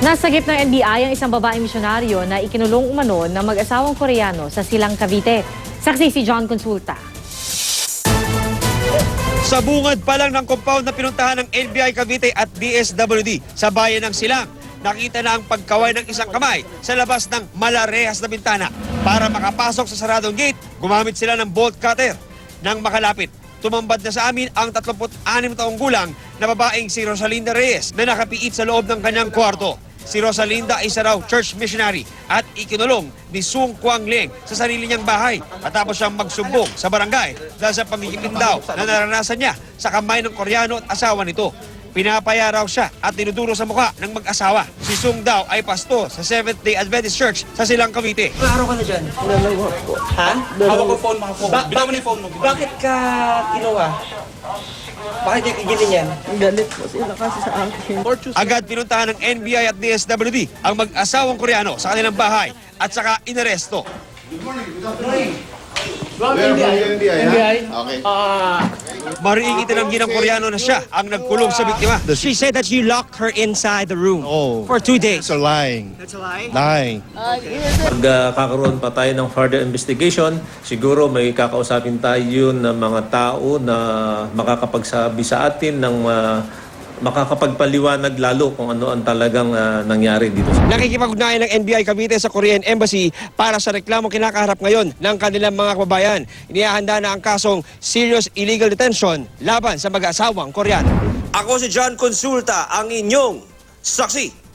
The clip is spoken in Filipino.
Nasagip ng NBI ang isang babaeng misyonaryo na ikinulong umano ng mag-asawang Koreano sa Silang, Cavite. Saksi si John Consulta. Sa bungad pa lang ng compound na pinuntahan ng NBI Cavite at DSWD sa bayan ng Silang, nakita na ang pagkaway ng isang kamay sa labas ng malarehas na bintana. Para makapasok sa saradong gate, gumamit sila ng bolt cutter. Nang makalapit, tumambad na sa amin ang 36 taong gulang na babaeng si Rosalinda Reyes na nakapiit sa loob ng kanyang kwarto. Si Rosalinda ay isa raw church missionary at ikinulong ni Sung Kwang Leng sa sarili niyang bahay matapos siyang magsumbong sa barangay dahil sa pagigipin daw na naranasan niya sa kamay ng Koreano at asawa nito. Pinapaya raw siya at dinuduro sa mukha ng mag-asawa. Si Sung daw ay pastor sa Seventh-day Adventist Church sa Silang, Cavite. Ilang araw ka na dyan? Dalawa po. Ha? Hawak ko phone, mga phone. Bigyan mo na yung phone mo. Bakit ka kinuha? Bakit ka ganyan? Galit po sila kasi sa akin. Agad pinuntahan ng NBI at DSWD ang mag-asawang Koreano sa kanilang bahay at saka inaresto. NBI. Okay. Mariing itinanggi ng Koreano na siya ang nagkulong sa biktima. She said that you locked her inside the room Oh. for 2 days. It's a lying. That's a lie? Lying. Kakaroon pa tayo ng further investigation, siguro may kakausapin tayo ng mga tao na makakapagsabi sa atin ng makakapagpaliwanag lalo kung ano ang talagang nangyari dito. Nakikipag-ugnayan ng NBI Cavite sa Korean Embassy para sa reklamo kinakaharap ngayon ng kanilang mga kababayan. Inihahanda na ang kasong serious illegal detention laban sa mag-asawang Koreano. Ako si John Consulta, ang inyong saksi.